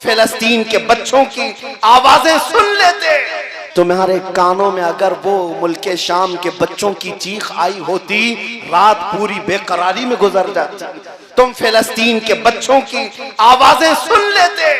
फिलिस्तीन के बच्चों की आवाजें सुन लेते। तुम्हारे कानों में अगर वो मुल्के शाम के बच्चों की चीख आई होती, रात पूरी बेकरारी में गुजर जाती। तुम फिलिस्तीन के बच्चों की आवाजें सुन लेते।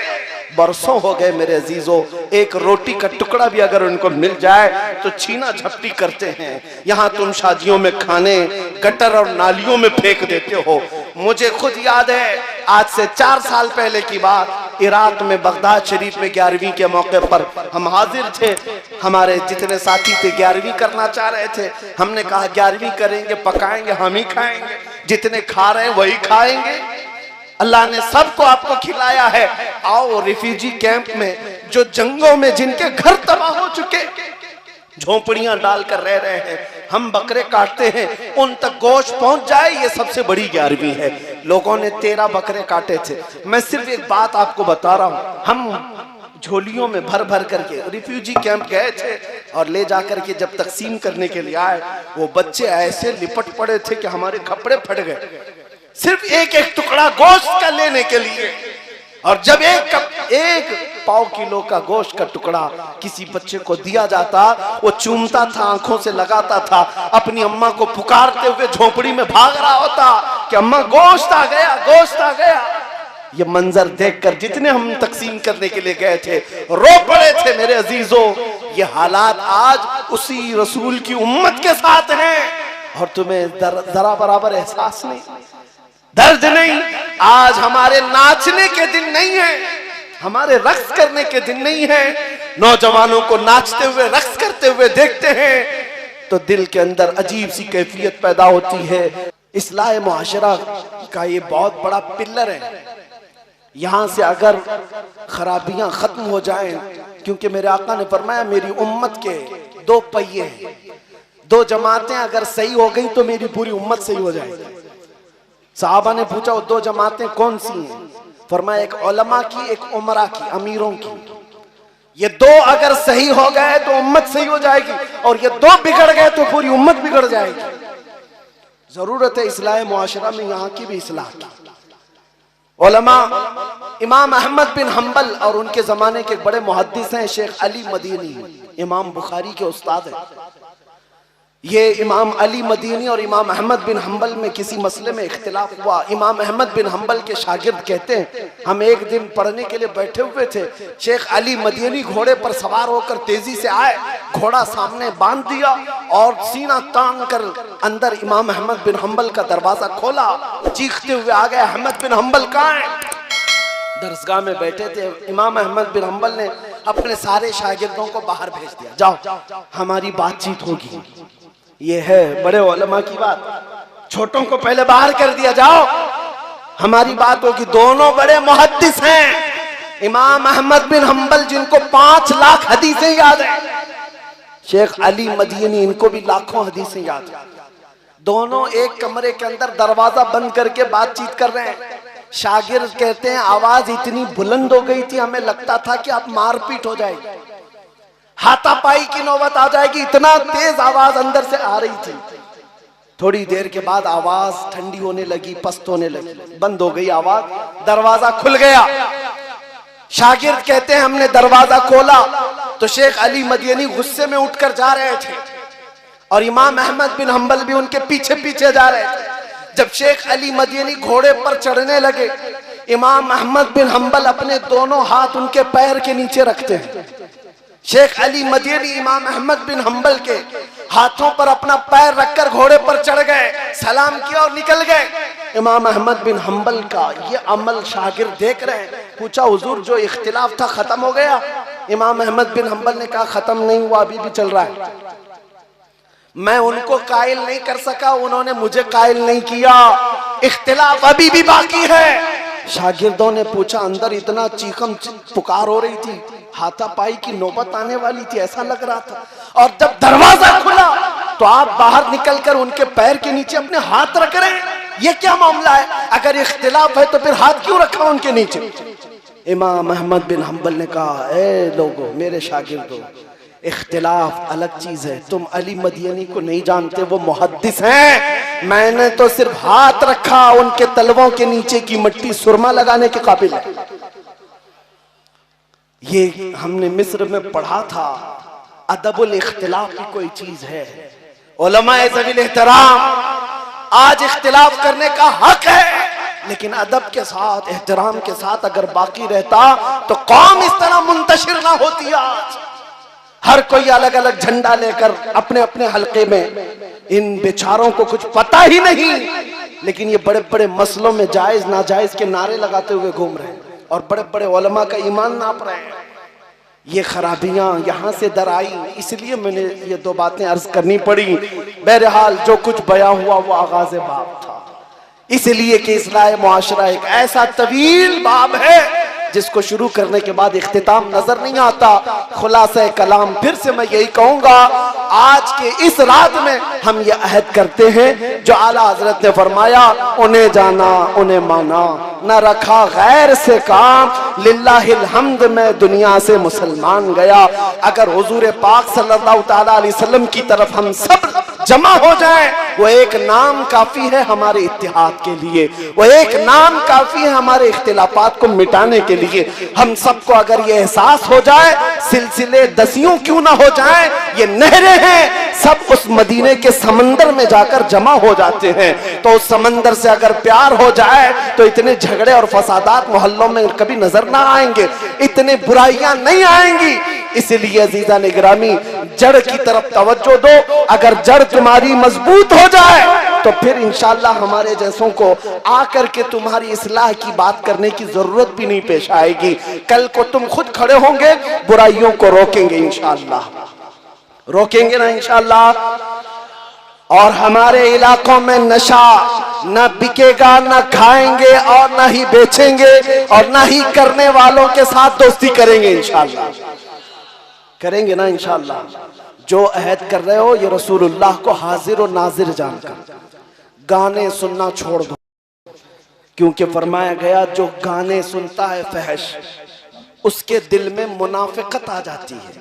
बरसों हो गए मेरे अजीजों, एक रोटी का टुकड़ा भी अगर उनको मिल जाए तो छीना झपटी करते हैं। यहाँ तुम शादियों में खाने गटर और नालियों में फेंक देते हो। मुझे खुद याद है, आज से 4 साल पहले की बात, इराक में बगदाद शरीफ में 11वीं के मौके पर हम हाजिर थे। हमारे जितने साथी थे 11वीं करना चाह रहे थे। हमने कहा 11वीं करेंगे, पकाएंगे, हम ही खाएंगे, जितने खा रहे हैं वही खाएंगे। अल्लाह ने सबको आपको खिलाया है। आओ रिफ्यूजी कैंप में, जो जंगों में जिनके घर तबाह हो चुके, झोपड़ियां डालकर रह रहे हैं, हम बकरे काटते हैं, उन तक गोश्त पहुंच जाए, ये सबसे बड़ी 11वीं है। लोगों ने 13 बकरे काटे थे। मैं सिर्फ एक बात आपको बता रहा हूं, हम झोलियों में भर भर करके रिफ्यूजी कैंप गए थे और ले जाकर के जब तकसीम करने के लिए आए, वो बच्चे ऐसे लिपट पड़े थे कि हमारे कपड़े फट गए, सिर्फ एक एक टुकड़ा गोश्त का लेने के लिए। और जब एक पाव किलो का गोश्त का टुकड़ा किसी बच्चे को दिया जाता, वो चूमता था, आंखों से लगाता था, अपनी अम्मा को पुकारते हुए झोपड़ी में भाग रहा होता कि अम्मा गोश्त आ गया, गोश्त आ गया। ये मंजर देखकर जितने हम तकसीम करने के लिए गए थे रो पड़े थे मेरे अजीजों। ये हालात आज उसी रसूल की उम्मत के साथ हैं और तुम्हें जरा बराबर एहसास नहीं, दर्द नहीं। आज हमारे नाचने के दिन नहीं है, हमारे रक्स करने के दिन नहीं है। नौजवानों को नाचते हुए रक्स करते हुए देखते हैं तो दिल के अंदर अजीब सी कैफियत पैदा होती है। इस्लाह मुआशरा का ये बहुत बड़ा पिल्लर है। यहाँ से अगर खराबियां खत्म हो जाएं, क्योंकि मेरे आका ने फरमाया मेरी उम्मत के 2 पहिए हैं, 2 जमातें अगर सही हो गई तो मेरी पूरी उम्मत सही हो जाएगी। साहबा ने पूछा वो 2 जमातें कौन सी हैं? फरमाया एक उलमा की, एक उमरा की, अमीरों की। ये 2 अगर सही हो गए तो उम्मत सही हो जाएगी, और ये 2 बिगड़ गए तो पूरी उम्मत बिगड़ जाएगी। जरूरत है इस्लाह मुआशरा में यहाँ की भी इस्लाह की। उलमा इमाम अहमद बिन हम्बल और उनके जमाने के बड़े मुहद्दिस हैं शेख अली मदीनी, इमाम बुखारी के उस्ताद हैं। ये इमाम अली मदीनी और इमाम अहमद बिन हम्बल में किसी मसले में इख्तिलाफ हुआ। इमाम अहमद बिन हम्बल के शागिर्द कहते हैं हम एक दिन पढ़ने के लिए बैठे हुए थे, शेख अली मदीनी घोड़े पर सवार होकर तेजी से आए, घोड़ा सामने बांध दिया और सीना तान कर अंदर इमाम अहमद बिन हम्बल का दरवाजा खोला। चीखते हुए आ गए, अहमद बिन हम्बल कहाँ है? दरसगाह में बैठे थे। इमाम अहमद बिन हम्बल ने अपने सारे शागिर्दों को बाहर भेज दिया, जाओ हमारी बातचीत होगी। ये है बड़े उलमा की बात, छोटों को पहले बाहर कर दिया, जाओ हमारी बात होगी। दोनों बड़े मुहद्दिस हैं। इमाम अहमद बिन हम्बल जिनको 5 लाख हदीसें याद है, शेख अली मदीनी इनको भी लाखों हदीसें याद है। दोनों एक कमरे के अंदर दरवाजा बंद करके बातचीत कर रहे हैं। शागिर्द कहते हैं आवाज इतनी बुलंद हो गई थी हमें लगता था कि अब मारपीट हो जाएगी, हाथापाई की नौबत आ जाएगी, इतना तेज आवाज अंदर से आ रही थी। थोड़ी देर के बाद आवाज ठंडी होने लगी, पस्त होने लगी, बंद हो गई आवाज, दरवाजा खुल गया। शागिर्द कहते हैं हमने दरवाजा खोला तो शेख अली मदीनी गुस्से में उठकर जा रहे थे और इमाम अहमद बिन हम्बल भी उनके पीछे पीछे जा रहे थे। जब शेख अली मदीनी घोड़े पर चढ़ने लगे, इमाम अहमद बिन हम्बल अपने दोनों हाथ उनके पैर के नीचे रखते हैं। शेख अली मदीनी इमाम अहमद बिन हम्बल के हाथों पर अपना पैर रखकर घोड़े पर चढ़ गए, सलाम किया और निकल गए। इमाम अहमद बिन हम्बल का ये अमल शागिर्द देख रहे हैं। पूछा हुजूर जो इख्तिलाफ था खत्म हो गया? इमाम अहमद बिन हम्बल ने कहा खत्म नहीं हुआ, अभी भी चल रहा है। मैं उनको कायल नहीं कर सका, उन्होंने मुझे कायल नहीं किया, इख्तिलाफ अभी भी बाकी है। शागिर्दों ने पूछा अंदर इतना चीखम पुकार हो रही थी, हाथापाई की नौबत आने वाली थी ऐसा लग रहा था, और जब दरवाजा खुला तो आप बाहर निकलकर उनके पैर के नीचे अपने हाथ रख रहे हैं, ये क्या मामला है? अगर इख्तिलाफ है तो फिर हाथ क्यों रखा उनके नीचे? इमाम अहमद बिन हम्बल ने कहा ए लोगों, मेरे शागिर्दों, इख्तिलाफ अलग चीज है, तुम अली मदीनी को नहीं जानते, वो मुहद्दिस हैं। मैंने तो सिर्फ हाथ रखा, उनके तलवों के नीचे की मिट्टी सुरमा लगाने के काबिल है। ये हमने मिस्र में पढ़ा था, अदबुल इख्तिलाफ की कोई चीज है। उलमाए ज़वील एहतराम, आज इख्तिलाफ करने का हक है, लेकिन अदब के साथ, एहतराम के साथ अगर बाकी रहता तो कौम इस तरह मुंतशिर ना होती। आज हर कोई अलग अलग झंडा लेकर अपने अपने हलके में, इन बेचारों को कुछ पता ही नहीं, लेकिन ये बड़े बड़े मसलों में जायज नाजायज के नारे लगाते हुए घूम रहे हैं और बड़े बड़े उलमा का ईमान नाप रहे हैं। ये खराबियां यहाँ से दर आई, इसलिए मैंने ये दो बातें अर्ज करनी पड़ी। बहरहाल जो कुछ बया हुआ वो आगाज बाब था, इसलिए कि इस्लाह मुआशरा एक ऐसा तवील बाब है जिसको शुरू करने के बाद इख्तिताम नजर नहीं आता। खुलासा कलाम फिर से मैं यही कहूंगा, आज के इस रात में हम ये अहद करते हैं जो आला हजरत ने फरमाया, उन्हें जाना उन्हें माना, न रखा गैर से काम, लिल्लाहिल हम्द में दुनिया से मुसलमान गया। अगर हुजूर पाक सल्लल्लाहु तआला अलैहि वसल्लम की तरफ हम सब जमा हो जाए, वो एक नाम काफी है हमारे इत्तिहाद के लिए, वो एक नाम काफी है हमारे इख्तिलाफात को मिटाने के लिए। हम सबको अगर ये एहसास हो जाए, सिलसिले दसियों क्यों ना हो जाए, ये नहरें हैं, सब उस मदीने के समंदर में जाकर जमा हो जाते हैं। तो उस समंदर से अगर प्यार हो जाए तो इतने झगड़े और फसादात मोहल्लों में कभी नजर ना आएंगे, इतने बुराइयां नहीं आएंगी। इसलिए अजीजा निगरामी, जड़ की तरफ तवज्जो दो। अगर जड़ तुम्हारी मजबूत हो जाए तो फिर इंशाअल्लाह हमारे जैसों को आकर के तुम्हारी इस्लाह की बात करने की जरूरत भी नहीं पेश आएगी। कल को तुम खुद खड़े होंगे, बुराइयों को रोकेंगे इंशाअल्लाह, रोकेंगे ना इंशाअल्लाह। और हमारे इलाकों में नशा न बिकेगा, न खाएंगे और न ही बेचेंगे, और न ही करने वालों के साथ दोस्ती करेंगे इंशाअल्लाह, करेंगे ना इंशाअल्लाह। जो अहद कर रहे हो ये रसूलुल्लाह को हाजिर और नाजिर जानकर गाने सुनना छोड़ दो, क्योंकि फरमाया गया जो गाने सुनता है फहश, उसके दिल में मुनाफिकत आ जाती है,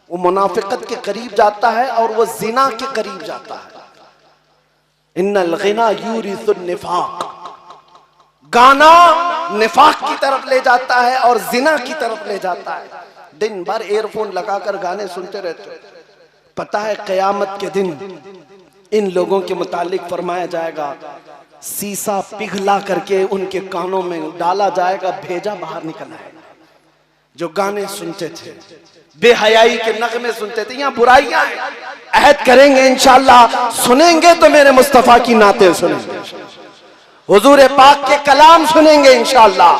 वो मुनाफिकत के करीब जाता है और वो जिना के करीब जाता है। इन्नल गिना यूरिसुन निफाक, गाना निफाक की तरफ ले जाता है और जिना की तरफ ले जाता है। दिन भर एयरफोन लगाकर गाने सुनते रहते, पता है क़यामत के दिन इन लोगों के मुतालिक फरमाया जाएगा, सीसा पिघला करके उनके कानों में डाला जाएगा, भेजा बाहर निकल आएगा। जो गाने सुनते थे, बेहयाई के नगमे सुनते थे, यहाँ बुराइयां हैं। अहद करेंगे इंशाअल्लाह, सुनेंगे तो मेरे मुस्तफा की नाते सुनेंगे, हुजूर पाक के कलाम सुनेंगे इंशाअल्लाह।